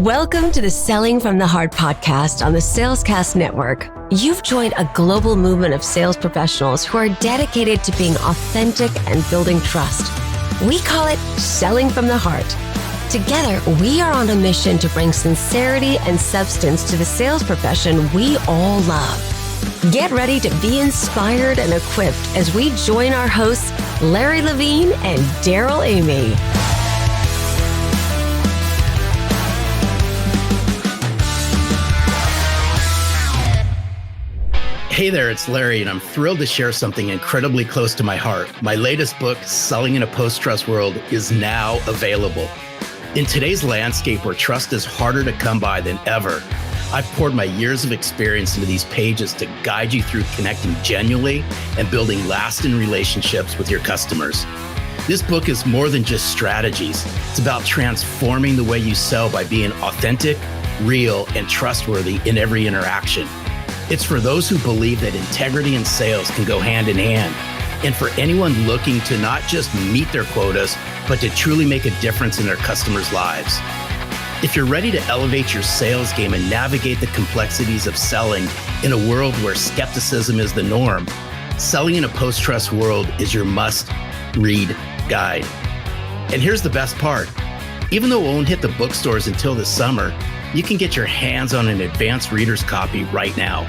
Welcome to the Selling from the Heart podcast on the Salescast Network. You've joined a global movement of sales professionals who are dedicated to being authentic and building trust. We call it Selling from the Heart. Together, we are on a mission to bring sincerity and substance to the sales profession we all love. Get ready to be inspired and equipped as we join our hosts, Larry Levine and Daryl Amy. Hey there, it's Larry, and I'm thrilled to share something incredibly close to my heart. My latest book, Selling in a Post-Trust World, is now available. In today's landscape where trust is harder to come by than ever, I've poured my years of experience into these pages to guide you through connecting genuinely and building lasting relationships with your customers. This book is more than just strategies. It's about transforming the way you sell by being authentic, real, and trustworthy in every interaction. It's for those who believe that integrity and sales can go hand in hand, and for anyone looking to not just meet their quotas, but to truly make a difference in their customers' lives. If you're ready to elevate your sales game and navigate the complexities of selling in a world where skepticism is the norm, Selling in a Post-Trust World is your must-read guide. And here's the best part. Even though it won't hit the bookstores until this summer, you can get your hands on an advanced reader's copy right now.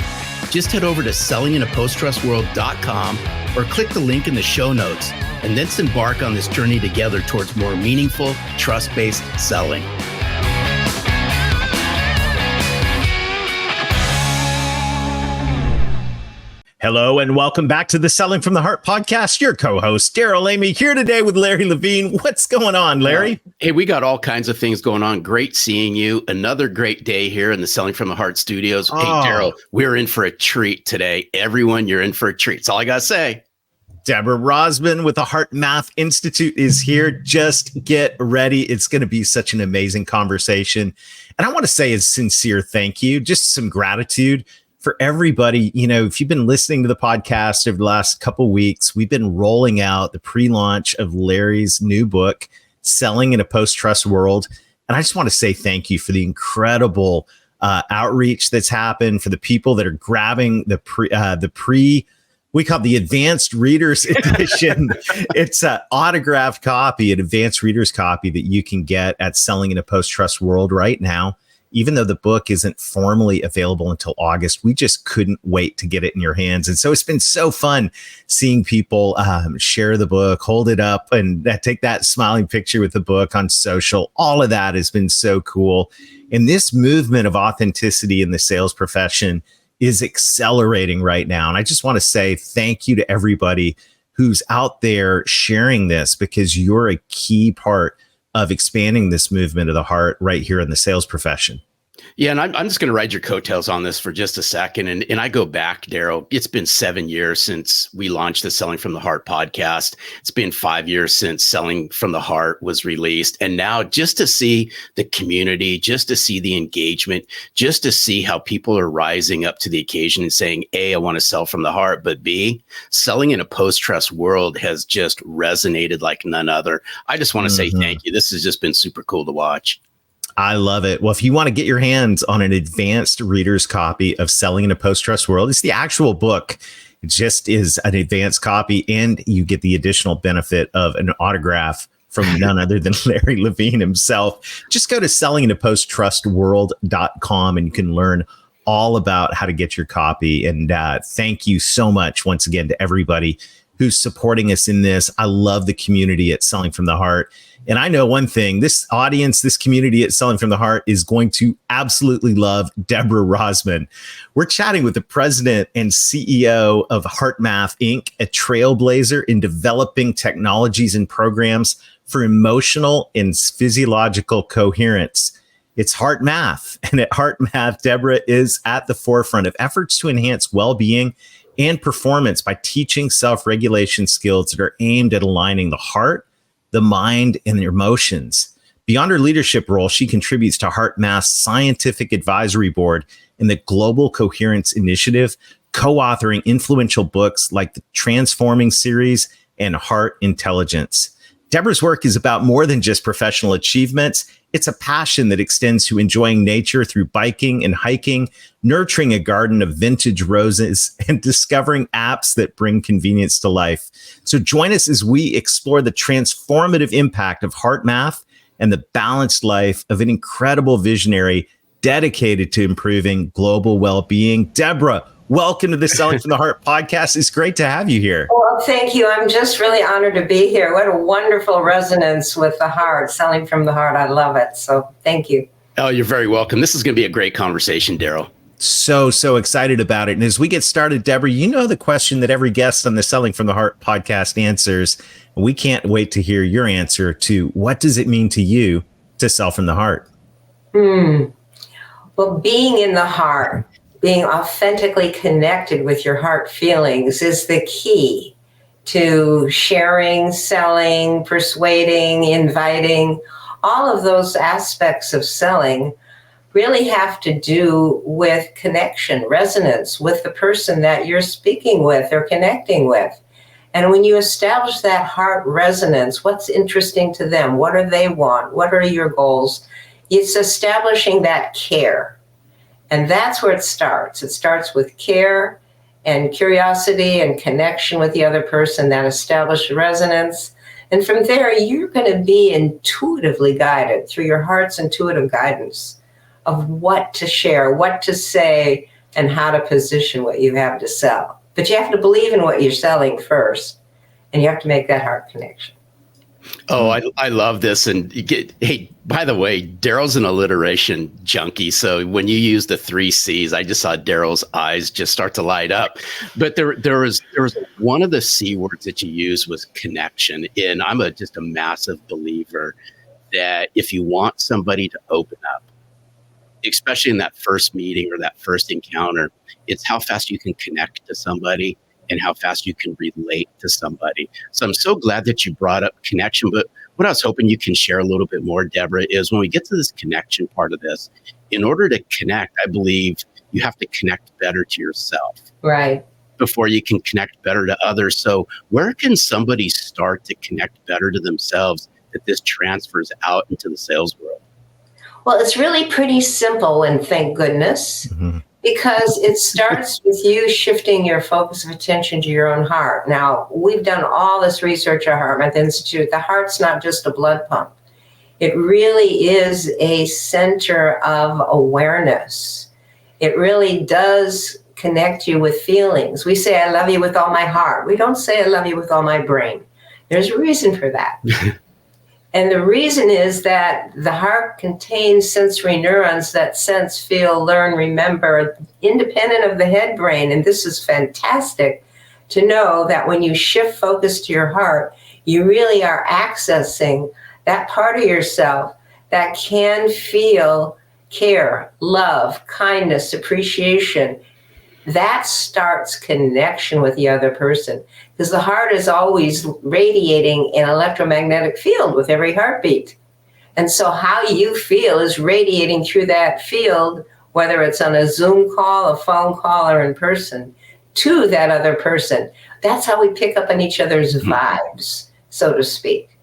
Just head over to sellinginapostrustworld.com or click the link in the show notes, and let's embark on this journey together towards more meaningful, trust-based selling. Hello and welcome back to the Selling from the Heart podcast. Your co-host, Daryl Amy, here today with Larry Levine. What's going on, Larry? Hey, we got all kinds of things going on. Great seeing you. Another great day here in the Selling from the Heart studios. Hey, Daryl, we're in for a treat today. Everyone, you're in for a treat. That's all I got to say. Deborah Rozman with the HeartMath Institute is here. Just get ready. It's going to be such an amazing conversation. And I want to say a sincere thank you, just some gratitude for everybody. You know, if you've been listening to the podcast over the last couple of weeks, we've been rolling out the pre-launch of Larry's new book, Selling in a Post-Trust World. And I just want to say thank you for the incredible outreach that's happened, for the people that are grabbing we call it the Advanced Readers Edition. It's an autographed copy, an Advanced Readers copy that you can get at Selling in a Post-Trust World right now. Even though the book isn't formally available until August, we just couldn't wait to get it in your hands. And so it's been so fun seeing people share the book, hold it up, and take that smiling picture with the book on social. All of that has been so cool. And this movement of authenticity in the sales profession is accelerating right now. And I just want to say thank you to everybody who's out there sharing this, because you're a key part of expanding this movement of the heart right here in the sales profession. Yeah, and I'm just going to ride your coattails on this for just a second. And I go back, Daryl, it's been 7 years since we launched the Selling from the Heart podcast. It's been 5 years since Selling from the Heart was released. And now just to see the community, just to see the engagement, just to see how people are rising up to the occasion and saying, A, I want to sell from the heart, but B, selling in a post-trust world has just resonated like none other. I just want to say thank you. This has just been super cool to watch. I love it. Well, if you want to get your hands on an advanced reader's copy of Selling in a Post-Trust World, it's the actual book. It just is an advanced copy, and you get the additional benefit of an autograph from none other than Larry Levine himself. Just go to sellinginapostrustworld.com and you can learn all about how to get your copy. And thank you so much once again to everybody who's supporting us in this. I love the community at Selling from the Heart. And I know one thing, this audience, this community at Selling from the Heart is going to absolutely love Deborah Rozman. We're chatting with the president and CEO of HeartMath Inc., a trailblazer in developing technologies and programs for emotional and physiological coherence. It's HeartMath. And at HeartMath, Deborah is at the forefront of efforts to enhance well-being and performance by teaching self-regulation skills that are aimed at aligning the heart, the mind, and their emotions. Beyond her leadership role, she contributes to HeartMath's scientific advisory board and the Global Coherence Initiative, co-authoring influential books like the Transforming series and Heart Intelligence. Deborah's work is about more than just professional achievements. It's a passion that extends to enjoying nature through biking and hiking, nurturing a garden of vintage roses, and discovering apps that bring convenience to life. So join us as we explore the transformative impact of HeartMath and the balanced life of an incredible visionary dedicated to improving global well-being. Deborah, welcome to the Selling from the Heart podcast. It's great to have you here. Well, thank you. I'm just really honored to be here. What a wonderful resonance with the heart, selling from the heart. I love it. So thank you. Oh, you're very welcome. This is going to be a great conversation, Daryl. So excited about it. And as we get started, Deborah, you know the question that every guest on the Selling from the Heart podcast answers. We can't wait to hear your answer to what does it mean to you to sell from the heart? Well, being in the heart, being authentically connected with your heart feelings is the key to sharing, selling, persuading, inviting. All of those aspects of selling really have to do with connection, resonance with the person that you're speaking with or connecting with. And when you establish that heart resonance, what's interesting to them? What do they want? What are your goals? It's establishing that care. And that's where it starts. It starts with care and curiosity and connection with the other person, that established resonance. And from there, you're going to be intuitively guided through your heart's intuitive guidance of what to share, what to say, and how to position what you have to sell. But you have to believe in what you're selling first, and you have to make that heart connection. Oh, I love this. And hey, by the way, Daryl's an alliteration junkie. So when you use the 3 C's, I just saw Daryl's eyes just start to light up. But there was one of the C words that you used was connection. And I'm just a massive believer that if you want somebody to open up, especially in that first meeting or that first encounter, it's how fast you can connect to somebody and how fast you can relate to somebody. So I'm so glad that you brought up connection. But what I was hoping you can share a little bit more, Deborah, is when we get to this connection part of this, in order to connect, I believe you have to connect better to yourself. Right. Before you can connect better to others. So where can somebody start to connect better to themselves that this transfers out into the sales world? Well, it's really pretty simple, and thank goodness. Because it starts with you shifting your focus of attention to your own heart. Now, we've done all this research at HeartMath Institute. The heart's not just a blood pump. It really is a center of awareness. It really does connect you with feelings. We say, I love you with all my heart. We don't say, I love you with all my brain. There's a reason for that. And the reason is that the heart contains sensory neurons that sense, feel, learn, remember, independent of the head brain. And this is fantastic to know that when you shift focus to your heart, you really are accessing that part of yourself that can feel care, love, kindness, appreciation. That starts connection with the other person, because the heart is always radiating an electromagnetic field with every heartbeat. And so how you feel is radiating through that field, whether it's on a Zoom call, a phone call, or in person, to that other person. That's how we pick up on each other's vibes, so to speak.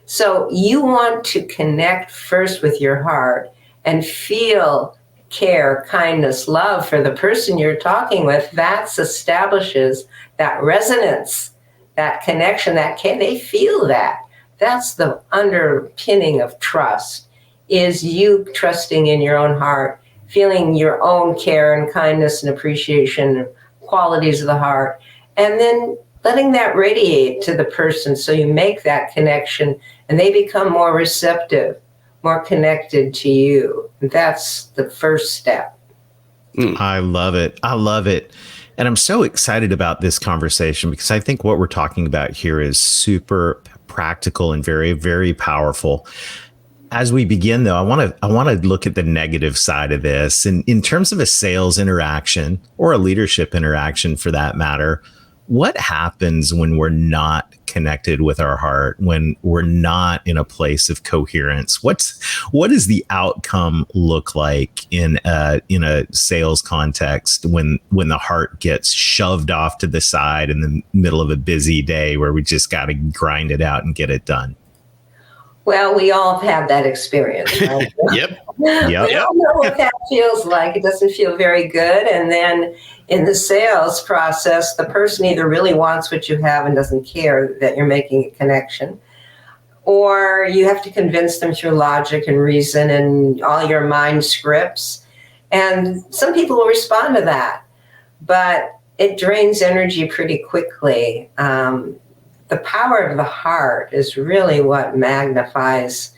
So you want to connect first with your heart and feel care, kindness, love for the person you're talking with. That establishes that resonance, that connection, that care. They feel that. That's the underpinning of trust, is you trusting in your own heart, feeling your own care and kindness and appreciation, qualities of the heart, and then letting that radiate to the person so you make that connection and they become more receptive, more connected to you. That's the first step. I love it. I love it. And I'm so excited about this conversation because I think what we're talking about here is super practical and very, very powerful. As we begin, though, I want to look at the negative side of this. And in terms of a sales interaction or a leadership interaction, for that matter, what happens when we're not connected with our heart, when we're not in a place of coherence? What does the outcome look like in a sales context when the heart gets shoved off to the side in the middle of a busy day where we just got to grind it out and get it done? Well, we all have had that experience, right? Yep. We all know what that feels like. It doesn't feel very good. And then in the sales process, the person either really wants what you have and doesn't care that you're making a connection, or you have to convince them through logic and reason and all your mind scripts. And some people will respond to that, but it drains energy pretty quickly. The power of the heart is really what magnifies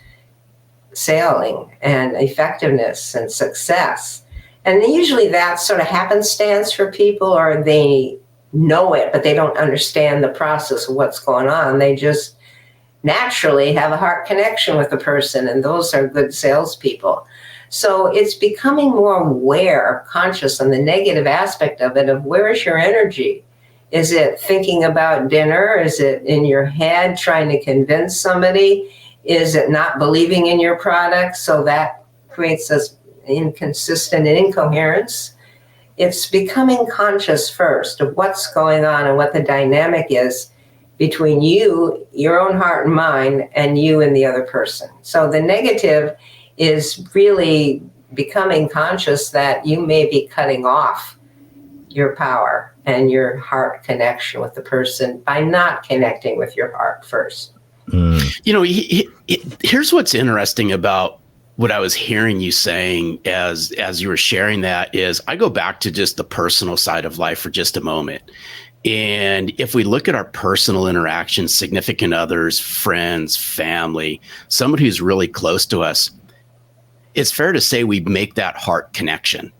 selling and effectiveness and success. And usually that's sort of happenstance for people, or they know it, but they don't understand the process of what's going on. They just naturally have a heart connection with the person, and those are good salespeople. So it's becoming more aware, conscious on the negative aspect of it, of where is your energy? Is it thinking about dinner? Is it in your head trying to convince somebody? Is it not believing in your product? So that creates this inconsistent and incoherence. It's becoming conscious first of what's going on and what the dynamic is between you, your own heart and mind, and you and the other person. So the negative is really becoming conscious that you may be cutting off your power and your heart connection with the person by not connecting with your heart first. You know, here's what's interesting about what I was hearing you saying as you were sharing that is I go back to just the personal side of life for just a moment. And if we look at our personal interactions, significant others, friends, family, somebody who's really close to us, it's fair to say we make that heart connection.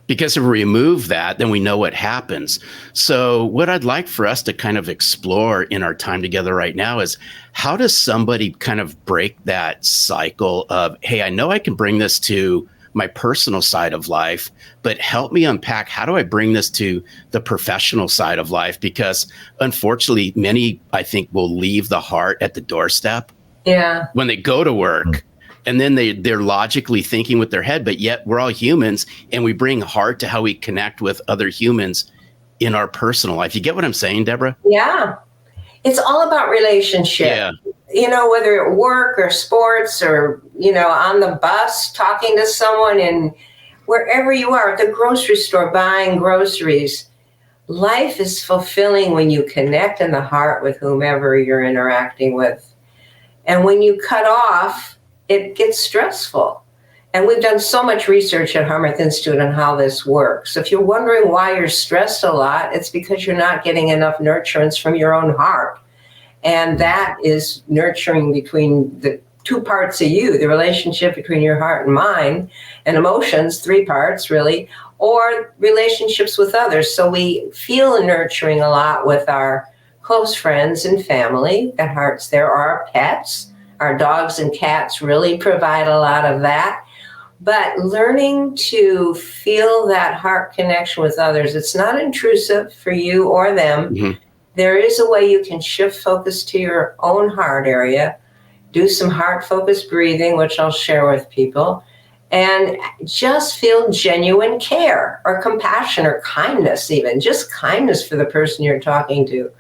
Because if we remove that, then we know what happens. So what I'd like for us to kind of explore in our time together right now is how does somebody kind of break that cycle of, hey, I know I can bring this to my personal side of life, but help me unpack, how do I bring this to the professional side of life? Because unfortunately, many, I think, will leave the heart at the doorstep when they go to work. And then they're logically thinking with their head, but yet we're all humans and we bring heart to how we connect with other humans in our personal life. You get what I'm saying, Deborah? Yeah. It's all about relationship. Yeah. You know, whether at work or sports or, you know, on the bus, talking to someone, and wherever you are, at the grocery store, buying groceries. Life is fulfilling when you connect in the heart with whomever you're interacting with. And when you cut off, it gets stressful. And we've done so much research at HeartMath Institute on how this works. If you're wondering why you're stressed a lot, it's because you're not getting enough nurturance from your own heart. And that is nurturing between the two parts of you, the relationship between your heart and mind, and emotions, three parts really, or relationships with others. So we feel nurturing a lot with our close friends and family, that heart's there, or our pets. Our dogs and cats really provide a lot of that. But learning to feel that heart connection with others, it's not intrusive for you or them. Mm-hmm. There is a way you can shift focus to your own heart area, do some heart-focused breathing, which I'll share with people, and just feel genuine care or compassion or kindness even, just kindness for the person you're talking to,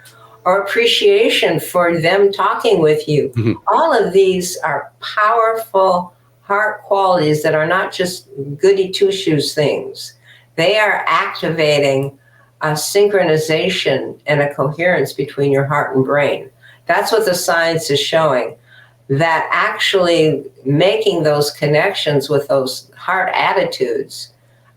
or appreciation for them talking with you. Mm-hmm. All of these are powerful heart qualities that are not just goody two-shoes things. They are activating a synchronization and a coherence between your heart and brain. That's what the science is showing, that actually making those connections with those heart attitudes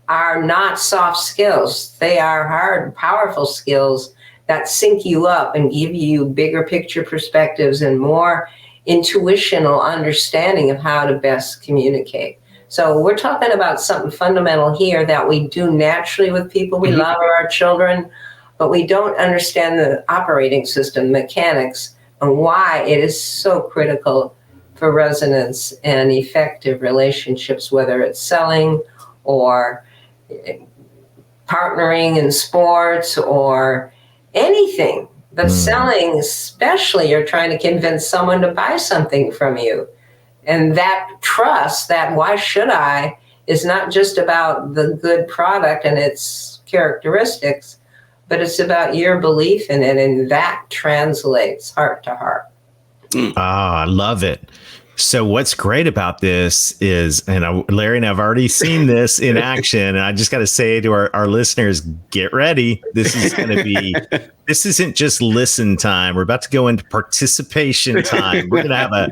are not soft skills. They are hard, powerful skills that sync you up and give you bigger picture perspectives and more intuitional understanding of how to best communicate. So we're talking about something fundamental here that we do naturally with people. We love our children, but we don't understand the operating system, mechanics, and why it is so critical for resonance and effective relationships, whether it's selling or partnering in sports or anything. But selling, especially, you're trying to convince someone to buy something from you. And that trust, that why should I, is not just about the good product and its characteristics, but it's about your belief in it. And that translates heart to heart. I love it. So what's great about this is, and Larry and I've already seen this in action, and I just got to say to our listeners, get ready. This is going to be, this isn't just listen time. We're about to go into participation time. We're going to have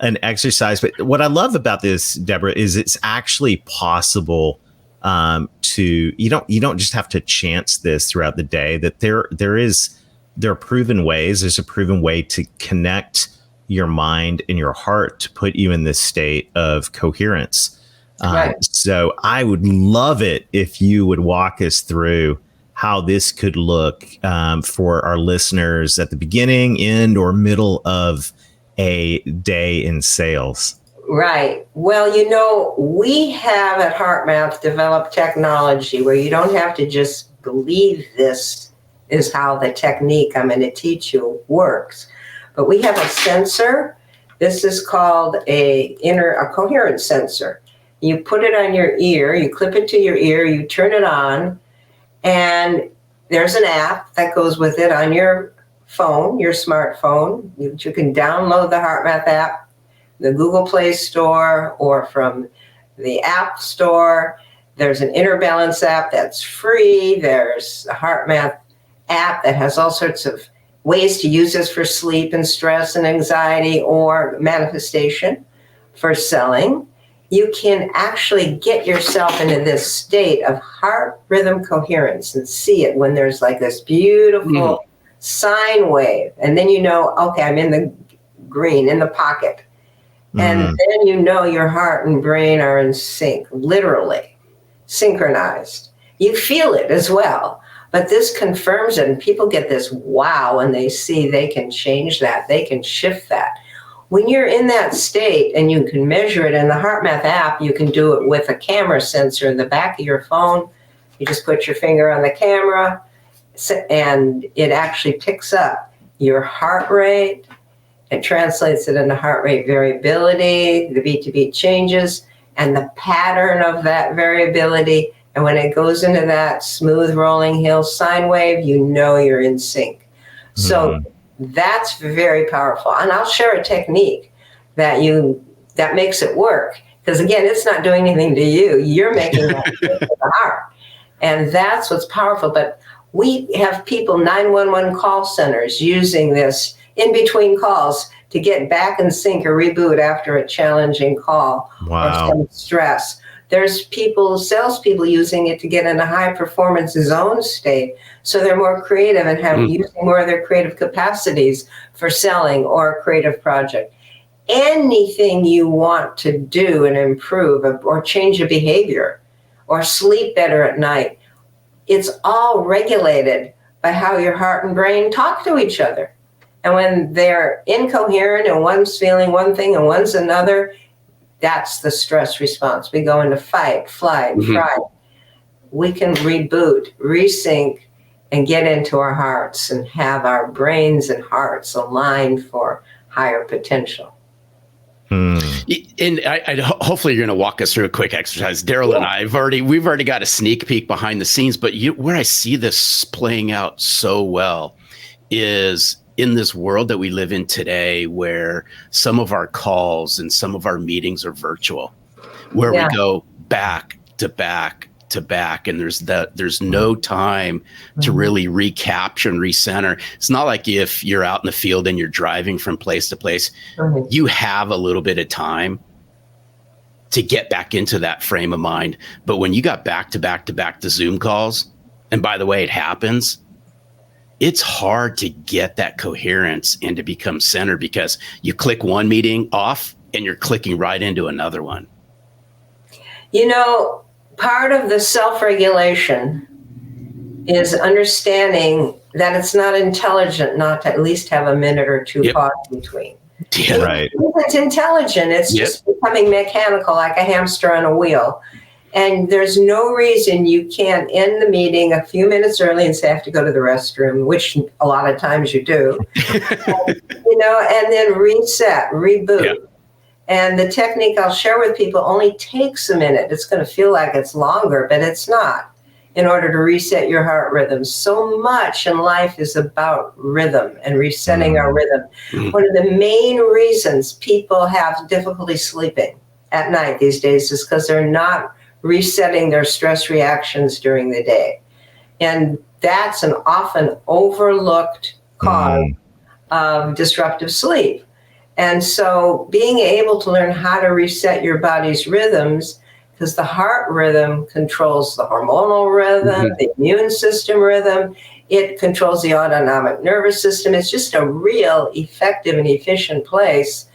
an exercise. But what I love about this, Deborah, is it's actually possible you don't just have to chance this throughout the day, that there are proven ways. There's a proven way to connect your mind and your heart to put you in this state of coherence. Right. So I would love it if you would walk us through how this could look for our listeners at the beginning, end, or middle of a day in sales. Right. Well, we have at HeartMath developed technology where you don't have to just believe this is how the technique I'm going to teach you works. But we have a sensor. This is called a coherence sensor. You put it on your ear, you clip it to your ear, you turn it on, and there's an app that goes with it on your phone, your smartphone. You can download the HeartMath app, the Google Play Store, or from the App Store. There's an Inner Balance app that's free. There's a HeartMath app that has all sorts of ways to use this for sleep and stress and anxiety or manifestation for selling. You can actually get yourself into this state of heart rhythm coherence and see it when there's like this beautiful sine wave. And then okay, I'm in the green, in the pocket. And then your heart and brain are in sync, literally synchronized. You feel it as well. But this confirms it, and people get this wow when they see they can change that, they can shift that. When you're in that state and you can measure it in the HeartMath app, you can do it with a camera sensor in the back of your phone. You just put your finger on the camera, and it actually picks up your heart rate. It translates it into heart rate variability, the beat-to-beat changes, and the pattern of that variability. And when it goes into that smooth rolling hill sine wave, you're in sync. So that's very powerful. And I'll share a technique that makes it work. Because again, it's not doing anything to you. You're making that to the heart. And that's what's powerful. But we have people, 911 call centers, using this in between calls to get back in sync or reboot after a challenging call or some stress. There's salespeople using it to get in a high performance zone state so they're more creative and using more of their creative capacities for selling or a creative project. Anything you want to do and improve or change a behavior or sleep better at night, it's all regulated by how your heart and brain talk to each other. And when they're incoherent and one's feeling one thing and one's another, that's the stress response. We go into fight, flight, fright. We can reboot, resync, and get into our hearts and have our brains and hearts aligned for higher potential. And hopefully you're going to walk us through a quick exercise. Daryl and I we've already got a sneak peek behind the scenes, but where I see this playing out so well is in this world that we live in today, where some of our calls and some of our meetings are virtual, where we go back to back to back, and there's no time to really recapture and recenter. It's not like if you're out in the field and you're driving from place to place, you have a little bit of time to get back into that frame of mind. But when you got back to back to back to Zoom calls, and by the way, it happens, it's hard to get that coherence and to become centered, because you click one meeting off and you're clicking right into another one. Part of the self-regulation is understanding that it's not intelligent not to at least have a minute or two pause between. Yeah, right. It's intelligent. It's just becoming mechanical, like a hamster on a wheel. And there's no reason you can't end the meeting a few minutes early and say, I have to go to the restroom, which a lot of times you do, and then reset, reboot. Yeah. And the technique I'll share with people only takes a minute. It's going to feel like it's longer, but it's not. in order to reset your heart rhythm. So much in life is about rhythm and resetting our rhythm. One of the main reasons people have difficulty sleeping at night these days is because they're not resetting their stress reactions during the day. And that's an often overlooked cause of disruptive sleep. And so being able to learn how to reset your body's rhythms, because the heart rhythm controls the hormonal rhythm, the immune system rhythm, it controls the autonomic nervous system. It's just a real effective and efficient place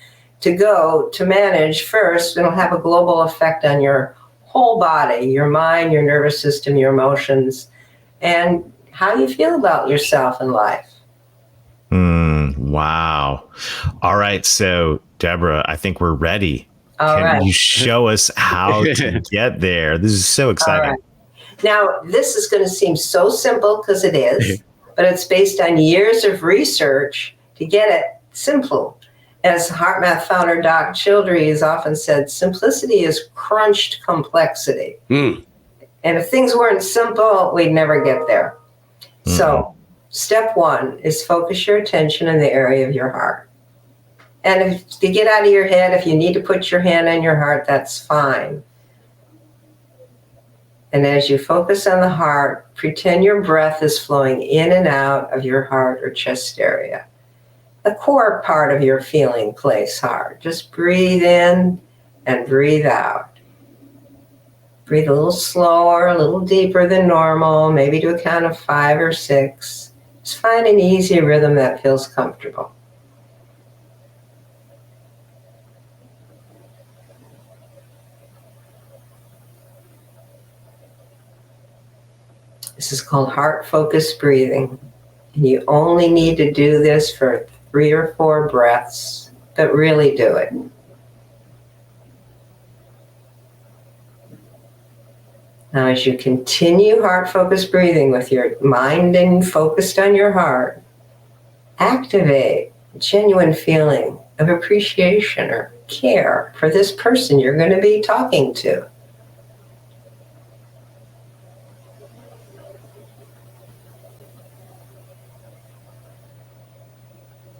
to go to manage. First, it'll have a global effect on your whole body, your mind, your nervous system, your emotions, and how you feel about yourself in life. Wow. All right. So, Deborah, I think we're ready. Can you show us how to get there? This is so exciting. Right. Now, this is going to seem so simple because it is, but it's based on years of research to get it simple. As HeartMath founder Doc Childrey has often said, simplicity is crunched complexity. And if things weren't simple, we'd never get there. So step one is focus your attention in the area of your heart. And if to get out of your head, if you need to put your hand on your heart, that's fine. And as you focus on the heart, pretend your breath is flowing in and out of your heart or chest area. The core part of your feeling place heart. Just breathe in and breathe out. Breathe a little slower, a little deeper than normal, maybe to a count of 5 or 6. Just find an easy rhythm that feels comfortable. This is called heart-focused breathing. And you only need to do this for 3 or 4 breaths, but really do it. Now, as you continue heart-focused breathing with your mind and focused on your heart, activate a genuine feeling of appreciation or care for this person you're going to be talking to.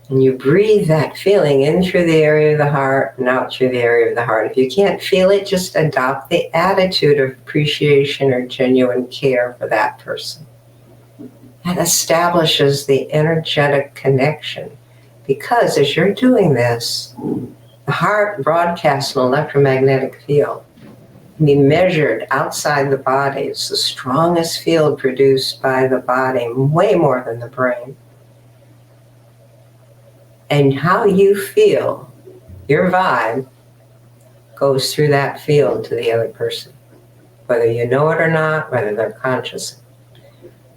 And you breathe that feeling in through the area of the heart and out through the area of the heart. If you can't feel it, just adopt the attitude of appreciation or genuine care for that person. That establishes the energetic connection. Because as you're doing this, the heart broadcasts an electromagnetic field. It can be measured outside the body. It's the strongest field produced by the body, way more than the brain. And how you feel, your vibe, goes through that field to the other person, whether you know it or not, whether they're conscious.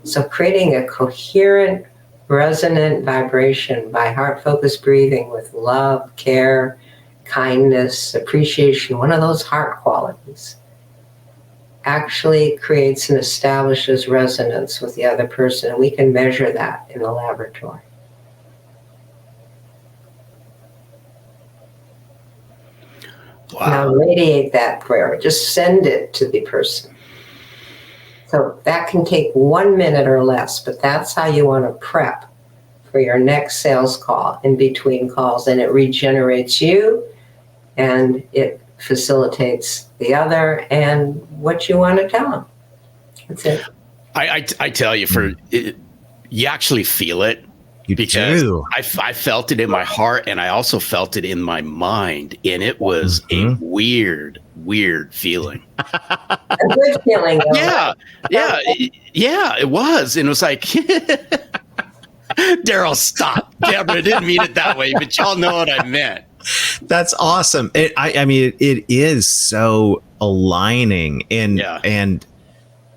So creating a coherent, resonant vibration by heart-focused breathing with love, care, kindness, appreciation, one of those heart qualities, actually creates and establishes resonance with the other person. And we can measure that in the laboratory. Wow. Now radiate that prayer. Just send it to the person. So that can take 1 minute or less, but that's how you want to prep for your next sales call in between calls. And it regenerates you and it facilitates the other and what you want to tell them. That's it. I tell you, you actually feel it. You because do. I felt it in my heart and I also felt it in my mind. And it was a weird feeling. A good feeling. Yeah, it was. And it was like, Daryl, stop. Deborah, didn't mean it that way, but y'all know what I meant. That's awesome. I mean, it is so aligning. And,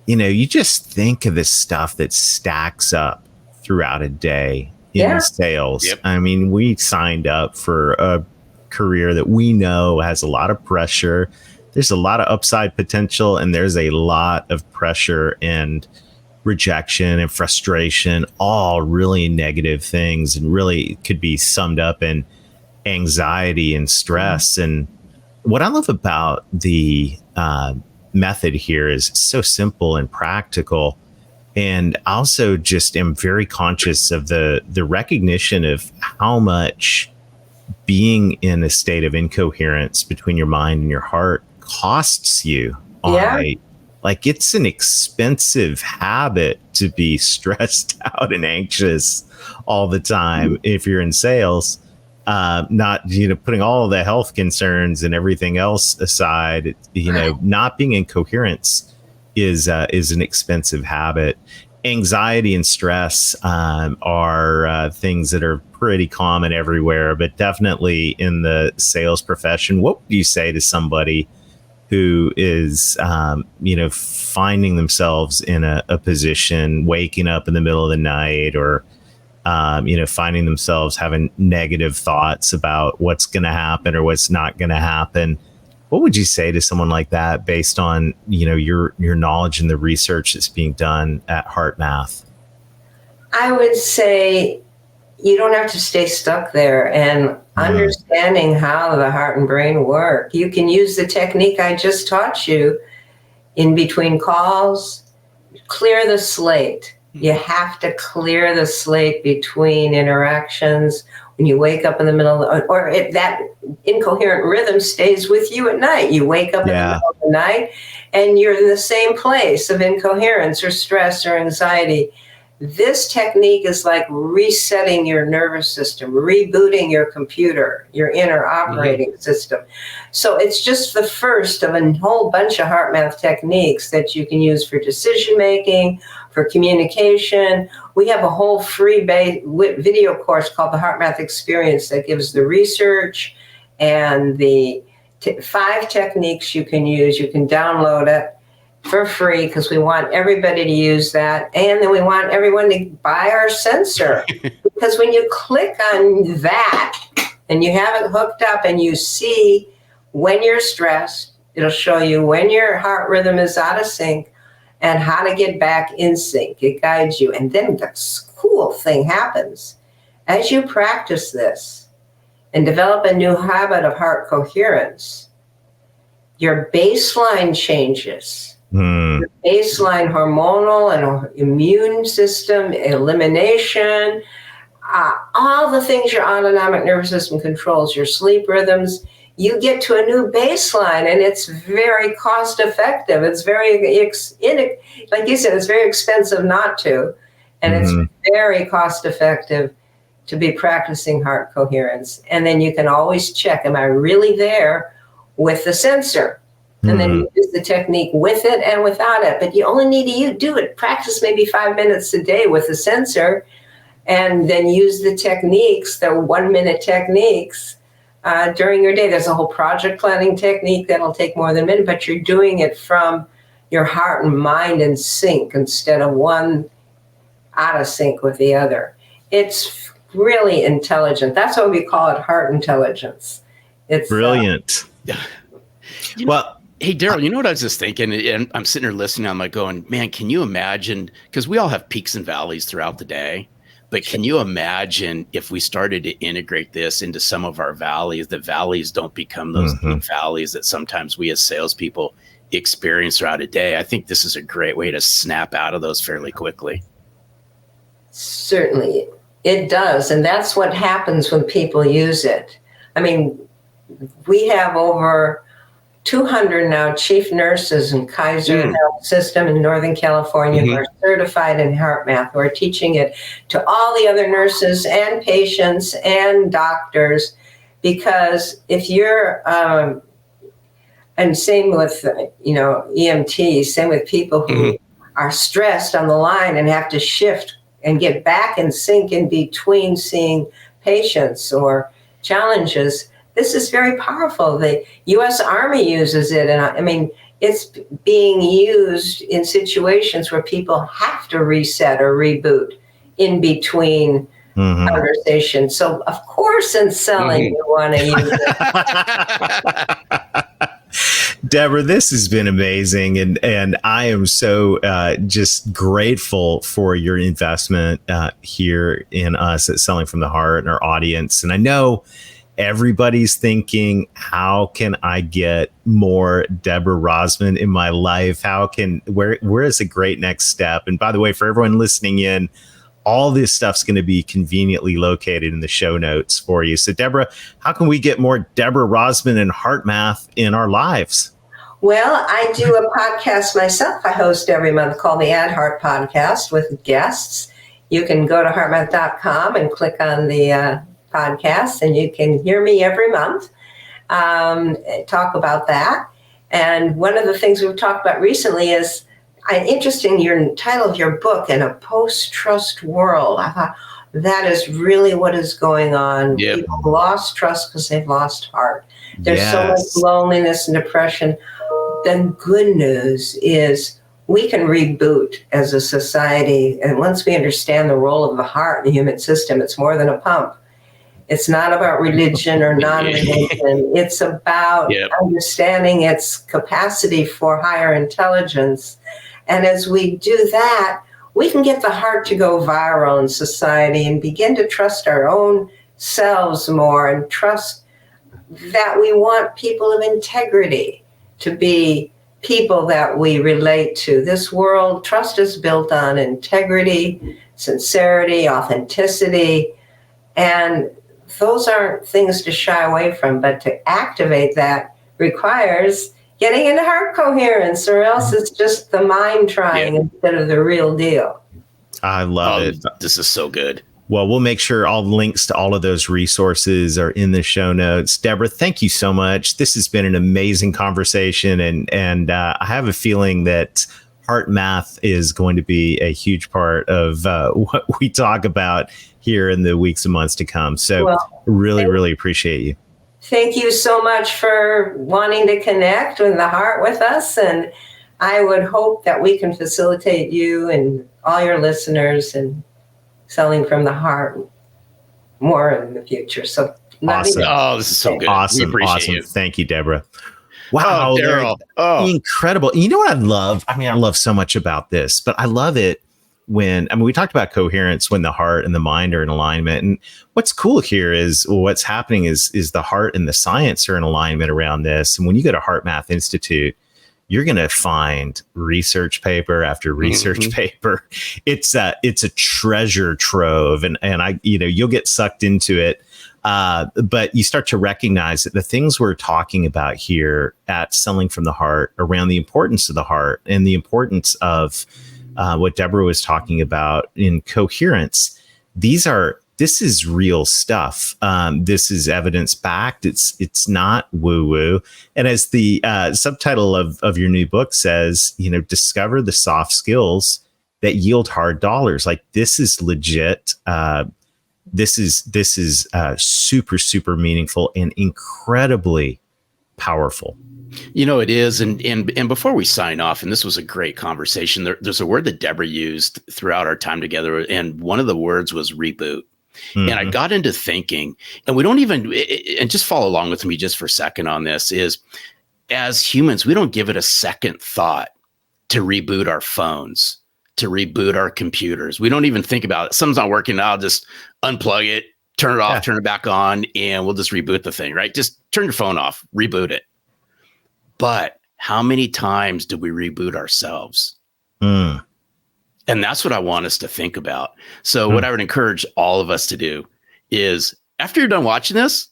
you know, you just think of the stuff that stacks up throughout a day in sales. Yep. I mean, we signed up for a career that we know has a lot of pressure. There's a lot of upside potential and there's a lot of pressure and rejection and frustration, all really negative things, and really could be summed up in anxiety and stress. And what I love about the method here is so simple and practical. And also just am very conscious of the recognition of how much being in a state of incoherence between your mind and your heart costs you. Yeah. Like, it's an expensive habit to be stressed out and anxious all the time if you're in sales. Not, putting all of the health concerns and everything else aside, not being in coherence is an expensive habit. Anxiety and stress are things that are pretty common everywhere, but definitely in the sales profession. What would you say to somebody who is, finding themselves in a position, waking up in the middle of the night, or finding themselves having negative thoughts about what's going to happen or what's not going to happen? What would you say to someone like that based on, your knowledge and the research that's being done at HeartMath? I would say you don't have to stay stuck there, and understanding how the heart and brain work. You can use the technique I just taught you in between calls. Clear the slate. You have to clear the slate between interactions. When you wake up in the middle of that incoherent rhythm stays with you at night. You wake up in the middle of the night and you're in the same place of incoherence or stress or anxiety. This technique is like resetting your nervous system, rebooting your computer, your inner operating system. So it's just the first of a whole bunch of HeartMath techniques that you can use for decision making, for communication. We have a whole free video course called the HeartMath Experience that gives the research and the 5 techniques you can use. You can download it for free because we want everybody to use that. And then we want everyone to buy our sensor. Because when you click on that and you have it hooked up and you see when you're stressed, it'll show you when your heart rhythm is out of sync and how to get back in sync. It guides you. And then the cool thing happens. As you practice this and develop a new habit of heart coherence, your baseline changes. Your baseline hormonal and immune system, elimination, all the things your autonomic nervous system controls, your sleep rhythms, you get to a new baseline, and it's very cost effective. It's very, like you said, it's very expensive not to, and it's very cost effective to be practicing heart coherence. And then you can always check, am I really there with the sensor? And then you use the technique with it and without it. But you only need to do it. Practice maybe 5 minutes a day with the sensor, and then use the techniques, the 1-minute techniques during your day. There's a whole project planning technique that'll take more than a minute, but you're doing it from your heart and mind in sync instead of one out of sync with the other. It's really intelligent. That's why we call it heart intelligence. It's brilliant. Well, hey, Daryl, you know what I was just thinking? And I'm sitting here listening. I'm like going, man, can you imagine? Because we all have peaks and valleys throughout the day. But can you imagine if we started to integrate this into some of our valleys, that valleys don't become those deep valleys that sometimes we as salespeople experience throughout a day? I think this is a great way to snap out of those fairly quickly. Certainly, it does. And that's what happens when people use it. I mean, we have over 200 now chief nurses in Kaiser Health System in Northern California who are certified in HeartMath, who are teaching it to all the other nurses and patients and doctors. Because if you're, and same with, EMTs, same with people who are stressed on the line and have to shift and get back in sync in between seeing patients or challenges. This is very powerful. The U.S. Army uses it. And I mean, it's being used in situations where people have to reset or reboot in between conversations. So, of course, in selling, you want to use it. Deborah, this has been amazing. And I am so just grateful for your investment here in us at Selling from the Heart and our audience. And I know everybody's thinking, how can I get more Deborah Rozman in my life? Where is a great next step? And by the way, for everyone listening in, all this stuff's going to be conveniently located in the show notes for you. So Deborah, how can we get more Deborah Rozman and HeartMath in our lives? Well, I do a podcast myself. I host every month called the Ad Heart Podcast with guests. You can go to heartmath.com and click on the podcast, and you can hear me every month talk about that. And one of the things we've talked about recently is interesting, your title of your book, In a Post-Trust World. I thought that is really what is going on. Yep. People lost trust because they've lost heart. There's so much loneliness and depression. The good news is we can reboot as a society. And once we understand the role of the heart in the human system, it's more than a pump. It's not about religion or non-religion. It's about understanding its capacity for higher intelligence. And as we do that, we can get the heart to go viral in society and begin to trust our own selves more and trust that we want people of integrity to be people that we relate to. This world, trust is built on integrity, sincerity, authenticity, and those aren't things to shy away from, but to activate that requires getting into heart coherence, or else it's just the mind trying instead of the real deal. I love it. This is so good. Well, we'll make sure all the links to all of those resources are in the show notes. Deborah, thank you so much. This has been an amazing conversation, and I have a feeling that HeartMath is going to be a huge part of what we talk about here in the weeks and months to come. So really appreciate you. Thank you so much for wanting to connect with the heart with us. And I would hope that we can facilitate you and all your listeners in selling from the heart more in the future. So awesome. Oh, this is so good. Awesome. You. Thank you, Deborah. Wow. Daryl. Incredible. You know what I love? I mean, I love so much about this, but I love it when, we talked about coherence when the heart and the mind are in alignment. And what's cool here is what's happening is the heart and the science are in alignment around this. And when you go to HeartMath Institute, you're going to find research paper after research paper. It's a treasure trove, and you'll get sucked into it. But you start to recognize that the things we're talking about here at Selling from the Heart around the importance of the heart and the importance of what Deborah was talking about in coherence, this is real stuff. This is evidence backed. It's not woo woo. And as the subtitle of your new book says, discover the soft skills that yield hard dollars. Like, this is legit. This is super, super meaningful and incredibly powerful. It is. And before we sign off, and this was a great conversation, there's a word that Deborah used throughout our time together. And one of the words was reboot. Mm-hmm. And I got into thinking, and we don't even, and just follow along with me just for a second on this, is as humans, we don't give it a second thought to reboot our phones, to reboot our computers. We don't even think about it. Something's not working. I'll just unplug it, turn it off, turn it back on, and we'll just reboot the thing, right? Just turn your phone off, reboot it. But how many times do we reboot ourselves? And that's what I want us to think about. So what I would encourage all of us to do is, after you're done watching this,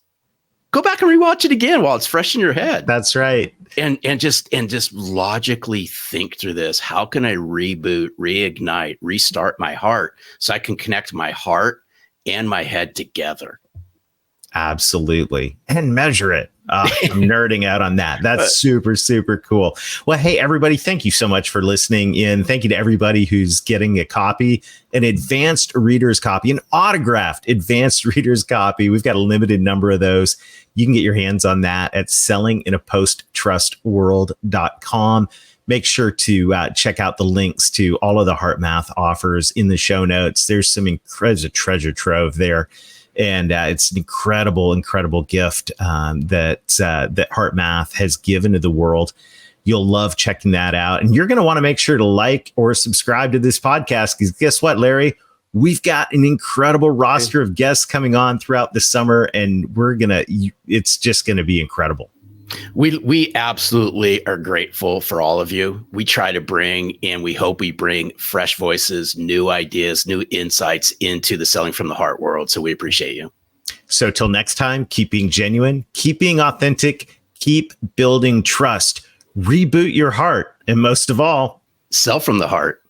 go back and rewatch it again while it's fresh in your head. That's right. And just logically think through this. How can I reboot, reignite, restart my heart so I can connect my heart and my head together? Absolutely. And measure it. I'm nerding out on that. That's super, super cool. Well, hey, everybody, thank you so much for listening in. Thank you to everybody who's getting a copy, an advanced reader's copy, an autographed advanced reader's copy. We've got a limited number of those. You can get your hands on that at sellinginaPosttrustworld.com. Make sure to check out the links to all of the HeartMath offers in the show notes. There's some incredible treasure trove there. And it's an incredible, incredible gift that HeartMath has given to the world. You'll love checking that out. And you're going to want to make sure to like or subscribe to this podcast, because guess what, Larry? We've got an incredible roster of guests coming on throughout the summer, and it's just going to be incredible. We absolutely are grateful for all of you. We try to bring, and we hope we bring, fresh voices, new ideas, new insights into the Selling from the Heart world. So we appreciate you. So till next time, keep being genuine, keep being authentic, keep building trust, reboot your heart, and most of all, sell from the heart.